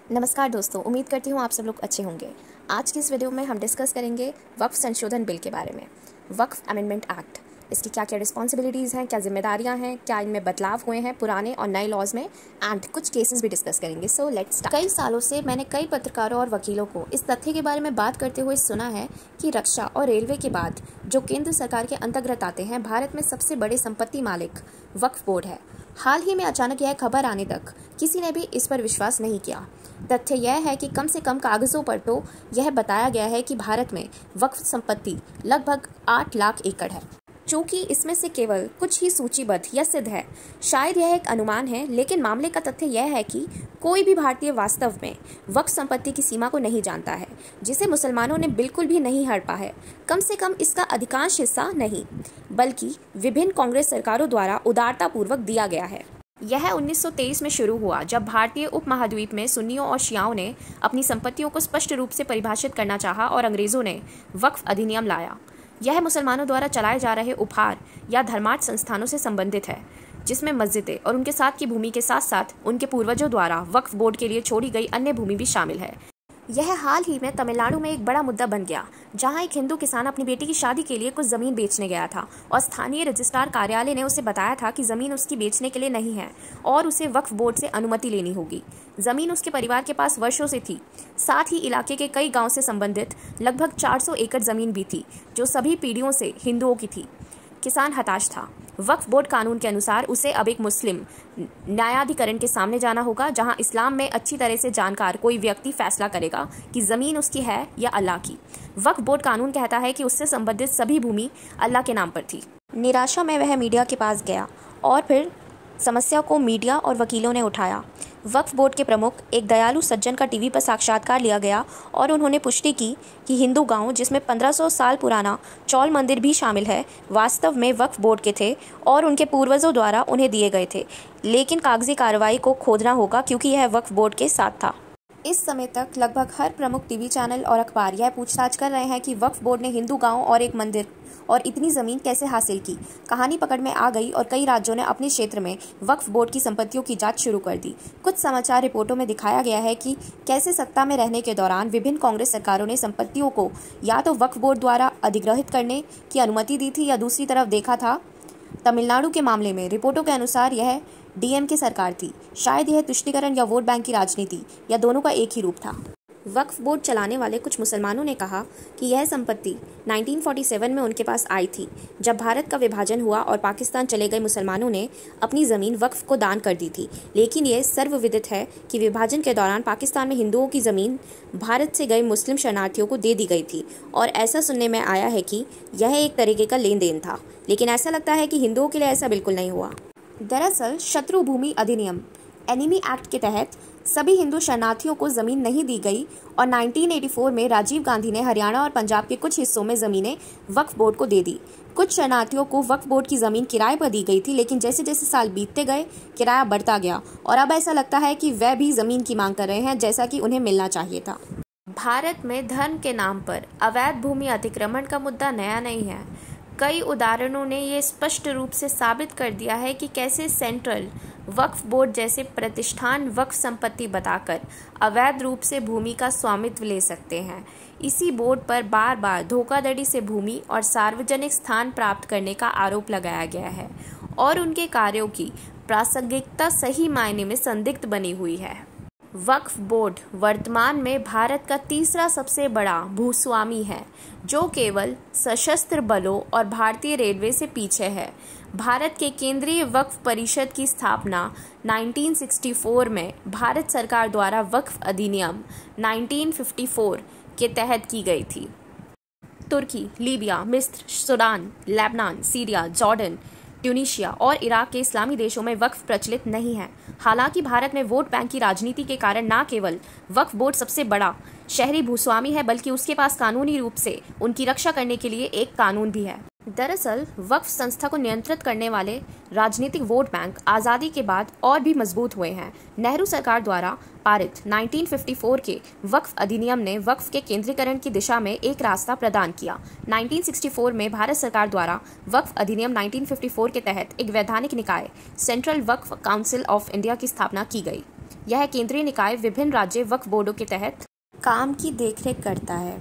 नमस्कार दोस्तों, उम्मीद करती हूँ आप सब लोग अच्छे होंगे। आज की इस वीडियो में हम डिस्कस करेंगे वक्फ संशोधन बिल के बारे में। वक्फ अमेंडमेंट एक्ट, इसकी क्या क्या रिस्पॉन्सिबिलिटीज़ हैं, क्या जिम्मेदारियां हैं, क्या इनमें बदलाव हुए हैं पुराने और नए लॉज में, एंड कुछ केसेस भी डिस्कस करेंगे। So let's start. कई सालों से मैंने कई पत्रकारों और वकीलों को इस तथ्य के बारे में बात करते हुए सुना है कि रक्षा और रेलवे के बाद जो केंद्र सरकार के अंतर्गत आते हैं, भारत में सबसे बड़े संपत्ति मालिक वक्फ बोर्ड है। हाल ही में अचानक यह खबर आने तक किसी ने भी इस पर विश्वास नहीं किया। तथ्य यह है कि कम से कम कागजों पर तो यह बताया गया है कि भारत में वक्फ संपत्ति लगभग 8 लाख एकड़ है। चूंकि इसमें से केवल कुछ ही सूचीबद्ध या सिद्ध है, शायद यह एक अनुमान है, लेकिन मामले का तथ्य यह है कि कोई भी भारतीय वास्तव में वक्फ संपत्ति की सीमा को नहीं जानता है, जिसे मुसलमानों ने बिल्कुल भी नहीं हड़पा है। कम से कम इसका अधिकांश हिस्सा नहीं, बल्कि विभिन्न कांग्रेस सरकारों द्वारा उदारतापूर्वक दिया गया है। यह 1923 में शुरू हुआ, जब भारतीय उपमहाद्वीप में सुन्नियों और शियाओं ने अपनी संपत्तियों को स्पष्ट रूप से परिभाषित करना चाहा और अंग्रेजों ने वक्फ अधिनियम लाया। यह मुसलमानों द्वारा चलाए जा रहे उपहार या धर्मार्थ संस्थानों से संबंधित है, जिसमें मस्जिदें और उनके साथ की भूमि के साथ साथ उनके पूर्वजों द्वारा वक्फ बोर्ड के लिए छोड़ी गई अन्य भूमि भी शामिल है। यह हाल ही में तमिलनाडु में एक बड़ा मुद्दा बन गया, जहां एक हिंदू किसान अपनी बेटी की शादी के लिए कुछ जमीन बेचने गया था और स्थानीय रजिस्ट्रार कार्यालय ने उसे बताया था कि जमीन उसकी बेचने के लिए नहीं है और उसे वक्फ बोर्ड से अनुमति लेनी होगी। जमीन उसके परिवार के पास वर्षों से थी। साथ ही इलाके के कई गांव से संबंधित लगभग 400 एकड़ जमीन भी थी, जो सभी पीढ़ियों से हिंदुओं की थी। किसान हताश था। वक्फ बोर्ड कानून के अनुसार उसे अब एक मुस्लिम न्यायाधिकरण के सामने जाना होगा, जहां इस्लाम में अच्छी तरह से जानकार कोई व्यक्ति फैसला करेगा कि जमीन उसकी है या अल्लाह की। वक्फ बोर्ड कानून कहता है कि उससे संबंधित सभी भूमि अल्लाह के नाम पर थी। निराशा में वह मीडिया के पास गया और फिर समस्या को मीडिया और वकीलों ने उठाया। वक्फ बोर्ड के प्रमुख एक दयालु सज्जन का टीवी पर साक्षात्कार लिया गया और उन्होंने पुष्टि की कि हिंदू गांव, जिसमें 1500 साल पुराना चौल मंदिर भी शामिल है, वास्तव में वक्फ बोर्ड के थे और उनके पूर्वजों द्वारा उन्हें दिए गए थे, लेकिन कागजी कार्रवाई को खोदना होगा क्योंकि यह वक्फ बोर्ड के साथ था। इस समय तक लगभग हर प्रमुख टीवी चैनल और अखबार यह पूछताछ कर रहे हैं कि वक्फ बोर्ड ने हिंदू गांव और एक मंदिर और इतनी ज़मीन कैसे हासिल की। कहानी पकड़ में आ गई और कई राज्यों ने अपने क्षेत्र में वक्फ बोर्ड की संपत्तियों की जांच शुरू कर दी। कुछ समाचार रिपोर्टों में दिखाया गया है कि कैसे सत्ता में रहने के दौरान विभिन्न कांग्रेस सरकारों ने संपत्तियों को या तो वक्फ बोर्ड द्वारा अधिग्रहित करने की अनुमति दी थी या दूसरी तरफ देखा था। तमिलनाडु के मामले में रिपोर्टों के अनुसार यह डीएमके सरकार थी। शायद यह तुष्टीकरण या वोट बैंक की राजनीति या दोनों का एक ही रूप था। वक्फ बोर्ड चलाने वाले कुछ मुसलमानों ने कहा कि यह संपत्ति 1947 में उनके पास आई थी, जब भारत का विभाजन हुआ और पाकिस्तान चले गए मुसलमानों ने अपनी ज़मीन वक्फ को दान कर दी थी। लेकिन यह सर्वविदित है कि विभाजन के दौरान पाकिस्तान में हिंदुओं की ज़मीन भारत से गए मुस्लिम शरणार्थियों को दे दी गई थी और ऐसा सुनने में आया है कि यह एक तरीके का लेन देन था, लेकिन ऐसा लगता है कि हिंदुओं के लिए ऐसा बिल्कुल नहीं हुआ। दरअसल शत्रु भूमि अधिनियम एनिमी एक्ट के तहत सभी हिंदू शरणार्थियों को जमीन नहीं दी गई और 1984 में राजीव गांधी ने हरियाणा और पंजाब के कुछ हिस्सों में जमीनें वक्फ बोर्ड को दे दी। कुछ शरणार्थियों को वक्फ बोर्ड की जमीन किराए पर दी गई थी, लेकिन जैसे जैसे साल बीतते गए किराया बढ़ता गया और अब ऐसा लगता है कि वह भी जमीन की मांग कर रहे हैं, जैसा कि उन्हें मिलना चाहिए था। भारत में धर्म के नाम पर अवैध भूमि अतिक्रमण का मुद्दा नया नहीं है। कई उदाहरणों ने ये स्पष्ट रूप से साबित कर दिया है कि कैसे सेंट्रल वक्फ बोर्ड जैसे प्रतिष्ठान वक्फ संपत्ति बताकर अवैध रूप से भूमि का स्वामित्व ले सकते हैं। इसी बोर्ड पर बार बार धोखाधड़ी से भूमि और सार्वजनिक स्थान प्राप्त करने का आरोप लगाया गया है और उनके कार्यों की प्रासंगिकता सही मायने में संदिग्ध बनी हुई है। वक्फ बोर्ड वर्तमान में भारत का तीसरा सबसे बड़ा भूस्वामी है, जो केवल सशस्त्र बलों और भारतीय रेलवे से पीछे है। भारत के केंद्रीय वक्फ परिषद की स्थापना 1964 में भारत सरकार द्वारा वक्फ अधिनियम 1954 के तहत की गई थी। तुर्की, लीबिया, मिस्र, Sudan, Lebanon, Syria, Jordan, Tunisia और इराक के इस्लामी देशों में वक्फ प्रचलित नहीं है। हालांकि भारत में वोट बैंक की राजनीति के कारण न केवल वक्फ बोर्ड सबसे बड़ा शहरी भूस्वामी है, बल्कि उसके पास कानूनी रूप से उनकी रक्षा करने के लिए एक कानून भी है। दरअसल वक्फ संस्था को नियंत्रित करने वाले राजनीतिक वोट बैंक आज़ादी के बाद और भी मजबूत हुए हैं। नेहरू सरकार द्वारा पारित 1954 के वक्फ अधिनियम ने वक्फ के केंद्रीकरण की दिशा में एक रास्ता प्रदान किया। 1964 में भारत सरकार द्वारा वक्फ अधिनियम 1954 के तहत एक वैधानिक निकाय central Waqf council of India की स्थापना की गई। यह केंद्रीय निकाय विभिन्न राज्य वक्फ बोर्डों के तहत काम की देखरेख करता है,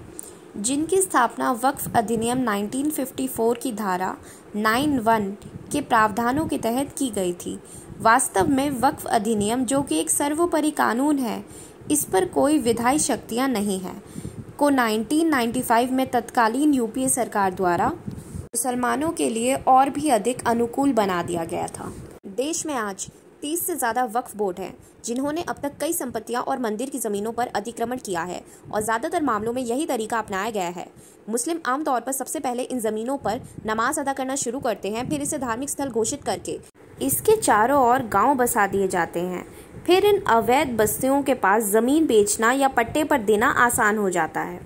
जिनकी स्थापना वक्फ अधिनियम 1954 की धारा 9(1) के प्रावधानों के तहत की गई थी। वास्तव में वक्फ अधिनियम, जो कि एक सर्वोपरि कानून है, इस पर कोई विधायी शक्तियां नहीं हैं, को 1995 में तत्कालीन यूपीए सरकार द्वारा मुसलमानों के लिए और भी अधिक अनुकूल बना दिया गया था। देश में आज 30 से ज़्यादा वक्फ बोर्ड हैं, जिन्होंने अब तक कई संपत्तियां और मंदिर की ज़मीनों पर अतिक्रमण किया है, और ज़्यादातर मामलों में यही तरीका अपनाया गया है। मुस्लिम आमतौर पर सबसे पहले इन ज़मीनों पर नमाज अदा करना शुरू करते हैं, फिर इसे धार्मिक स्थल घोषित करके इसके चारों ओर गांव बसा दिए जाते हैं। फिर इन अवैध बस्तियों के पास ज़मीन बेचना या पट्टे पर देना आसान हो जाता है।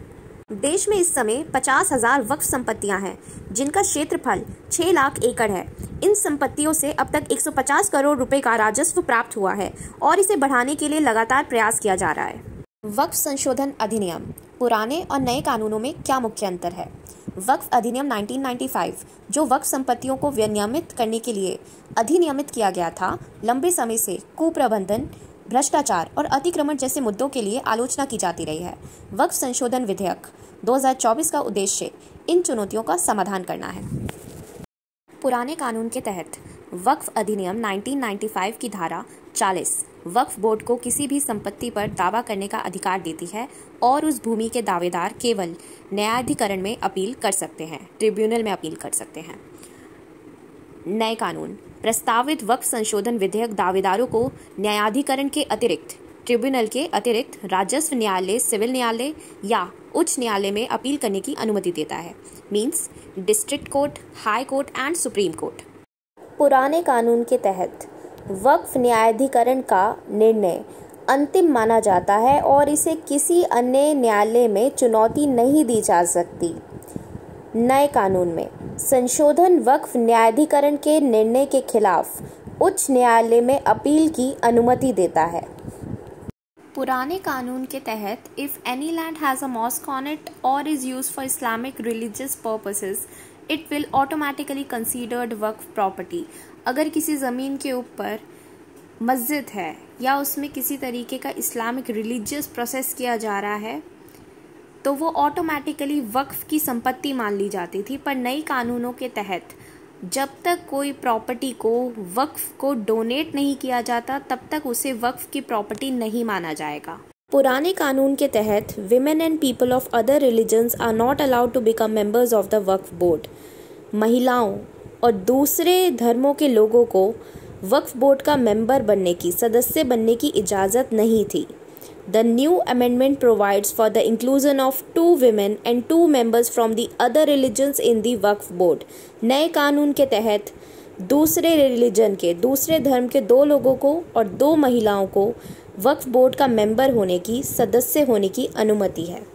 देश में इस समय 50,000 वक्फ संपत्तियां हैं, जिनका क्षेत्रफल 6 लाख एकड़ है। इन संपत्तियों से अब तक 150 करोड़ रुपए का राजस्व प्राप्त हुआ है, और इसे बढ़ाने के लिए लगातार प्रयास किया जा रहा है। वक्फ संशोधन अधिनियम। पुराने और नए कानूनों में क्या मुख्य अंतर है? वक्फ अधिनियम 1995, जो वक्फ संपत्तियों को विनियमित करने के लिए अधिनियमित किया गया था, लंबे समय से कुप्रबंधन, भ्रष्टाचार और अतिक्रमण जैसे मुद्दों के लिए आलोचना की जाती रही है। वक्फ संशोधन विधेयक 2024 का उद्देश्य इन चुनौतियों का समाधान करना है। पुराने कानून के तहत वक्फ अधिनियम 1995 की धारा 40 वक्फ बोर्ड को किसी भी संपत्ति पर दावा करने का अधिकार देती है, और उस भूमि के दावेदार केवल न्यायाधिकरण में अपील कर सकते हैं, ट्रिब्यूनल में अपील कर सकते हैं। नए कानून। प्रस्तावित वक्फ संशोधन विधेयक दावेदारों को न्यायाधिकरण के अतिरिक्त, ट्रिब्यूनल के अतिरिक्त राजस्व न्यायालय, सिविल न्यायालय या उच्च न्यायालय में अपील करने की अनुमति देता है। Means district court, high court and supreme court. पुराने कानून के तहत वक्फ न्यायाधिकरण का निर्णय अंतिम माना जाता है, और इसे किसी अन्य न्यायालय में चुनौती नहीं दी जा सकती। नए कानून में संशोधन वक्फ न्यायाधिकरण के निर्णय के खिलाफ उच्च न्यायालय में अपील की अनुमति देता है। पुराने कानून के तहत if any land has a mosque on it और is used for Islamic religious purposes, it will automatically considered waqf property. अगर किसी ज़मीन के ऊपर मस्जिद है या उसमें किसी तरीके का इस्लामिक रिलीजियस प्रोसेस किया जा रहा है, तो वो ऑटोमेटिकली वक्फ की संपत्ति मान ली जाती थी। पर नई कानूनों के तहत जब तक कोई प्रॉपर्टी को वक्फ को डोनेट नहीं किया जाता, तब तक उसे वक्फ की प्रॉपर्टी नहीं माना जाएगा। पुराने कानून के तहत women and people of other religions are not allowed to become members of the Waqf board. महिलाओं और दूसरे धर्मों के लोगों को वक्फ बोर्ड का मेंबर बनने की, सदस्य बनने की इजाज़त नहीं थी। The new amendment provides for the inclusion of 2 women and 2 members from the other religions in the Waqf board. नए कानून के तहत दूसरे रिलीजन के, दूसरे धर्म के 2 लोगों को और 2 महिलाओं को वक्फ बोर्ड का मेंबर होने की, सदस्य होने की अनुमति है।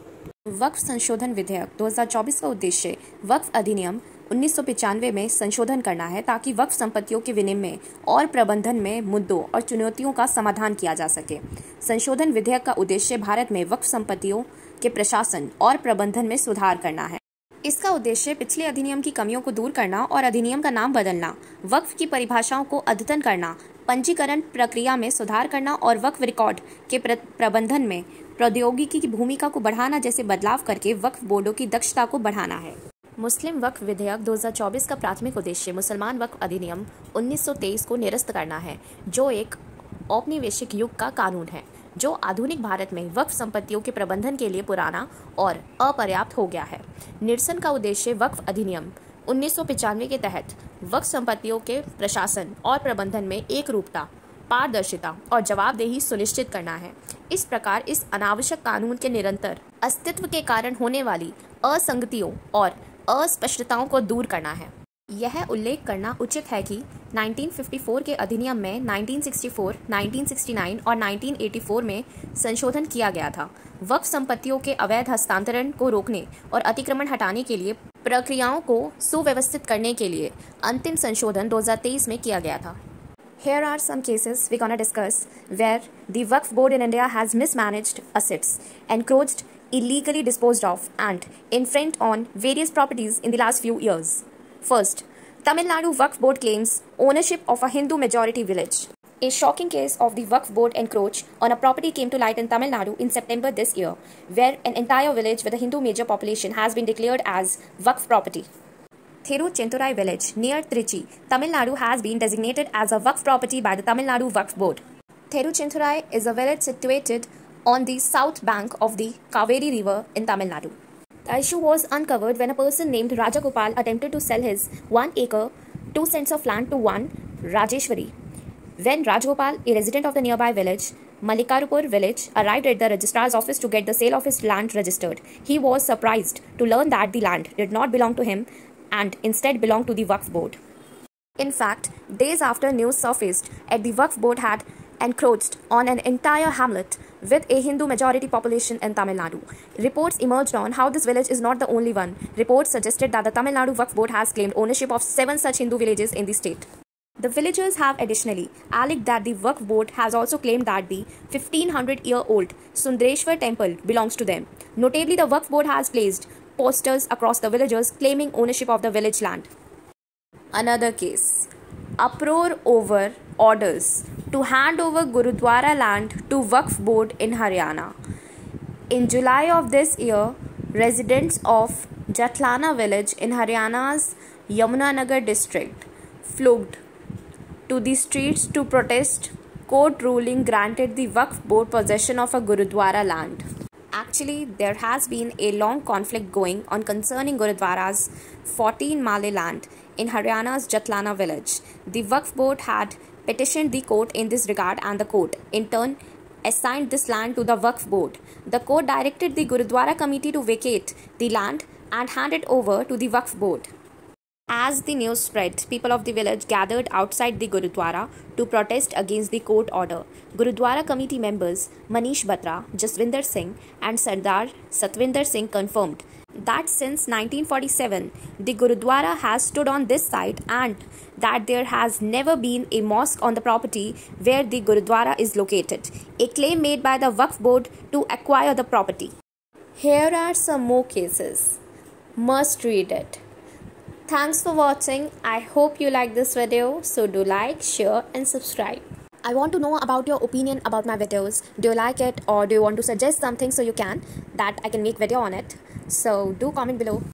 वक्फ संशोधन विधेयक 2024 का उद्देश्य वक्फ अधिनियम 1995 में संशोधन करना है, ताकि वक्फ संपत्तियों के विनिमय और प्रबंधन में मुद्दों और चुनौतियों का समाधान किया जा सके। संशोधन विधेयक का उद्देश्य भारत में वक्फ संपत्तियों के प्रशासन और प्रबंधन में सुधार करना है। इसका उद्देश्य पिछले अधिनियम की कमियों को दूर करना और अधिनियम का नाम बदलना, वक्फ की परिभाषाओं को अद्यतन करना, पंजीकरण प्रक्रिया में सुधार करना और वक्फ रिकॉर्ड के प्रबंधन में प्रौद्योगिकी की भूमिका को बढ़ाना जैसे बदलाव करके वक्फ बोर्डों की दक्षता को बढ़ाना है। मुस्लिम वक्फ विधेयक 2024 का प्राथमिक उद्देश्य मुसलमान वक्फ अधिनियम 1923 को निरस्त करना है, जो एक औपनिवेशिक युग का कानून है, जो आधुनिक भारत में वक्फ संपत्तियों के प्रबंधन के लिए पुराना और अपर्याप्त हो गया है। निरसन का उद्देश्य वक्फ अधिनियम 1995 के तहत वक्फ संपत्तियों के प्रशासन और प्रबंधन में एक रूपता, पारदर्शिता और जवाबदेही सुनिश्चित करना है। इस प्रकार इस अनावश्यक कानून के निरंतर अस्तित्व के कारण होने वाली असंगतियों और अस्पष्टताओं को दूर करना है। यह उल्लेख करना उचित है कि 1954 के अधिनियम में 1964, 1969 और 1984 में संशोधन किया गया था। वक्फ संपत्तियों के अवैध हस्तांतरण को रोकने और अतिक्रमण हटाने के लिए प्रक्रियाओं को सुव्यवस्थित करने के लिए अंतिम संशोधन 2023 में किया गया था। Here are some cases we're gonna discuss where the Waqf Board in India has mismanaged assets, encroached, illegally disposed of, and infringed on various properties in the last few years. First, Tamil Nadu Waqf Board claims ownership of a Hindu majority village. A shocking case of the Waqf board encroach on a property came to light in Tamil Nadu in September this year, where an entire village with a Hindu major population has been declared as Waqf property. Thiruchenturai village near Trichy, Tamil Nadu has been designated as a Waqf property by the Tamil Nadu Waqf board. Thiruchenturai is a village situated on the south bank of the Kaveri river in Tamil Nadu. The issue was uncovered when a person named Rajagopal attempted to sell his 1 acre 2 cents of land to one Rajeshwari. When Rajagopal, a resident of the nearby village, Malikarupur village, arrived at the registrar's office to get the sale of his land registered, he was surprised to learn that the land did not belong to him and instead belonged to the Waqf board. In fact, days after news surfaced that the Waqf board had encroached on an entire hamlet with a Hindu majority population in Tamil Nadu, reports emerged on how this village is not the only one. Reports suggested that the Tamil Nadu Waqf board has claimed ownership of 7 such Hindu villages in the state. The villagers have additionally alleged that the Waqf board has also claimed that the 1500-year-old Sundareshwar temple belongs to them. Notably, the Waqf board has placed posters across the villages claiming ownership of the village land. Another case. Uproar over orders to hand over Gurudwara land to Waqf board in Haryana. In July of this year, residents of Jatlana village in Haryana's Yamunanagar district flocked to the streets to protest court ruling granted the Waqf board possession of a Gurudwara land. Actually, there has been a long conflict going on concerning Gurudwara's 14 Male land in Haryana's Jatlana village. The Waqf board had petitioned the court in this regard and the court, in turn, assigned this land to the Waqf board. The court directed the Gurudwara committee to vacate the land and hand it over to the Waqf board. As the news spread, people of the village gathered outside the Gurudwara to protest against the court order. Gurudwara committee members Manish Batra, Jaswinder Singh and Sardar Satwinder Singh confirmed that since 1947, the Gurudwara has stood on this site and that there has never been a mosque on the property where the Gurudwara is located, a claim made by the Waqf board to acquire the property. Here are some more cases. Must read it. Thanks for watching. I hope you like this video. So do like, share and subscribe. I want to know about your opinion about my videos. Do you like it or do you want to suggest something so you can that I can make video on it? So do comment below.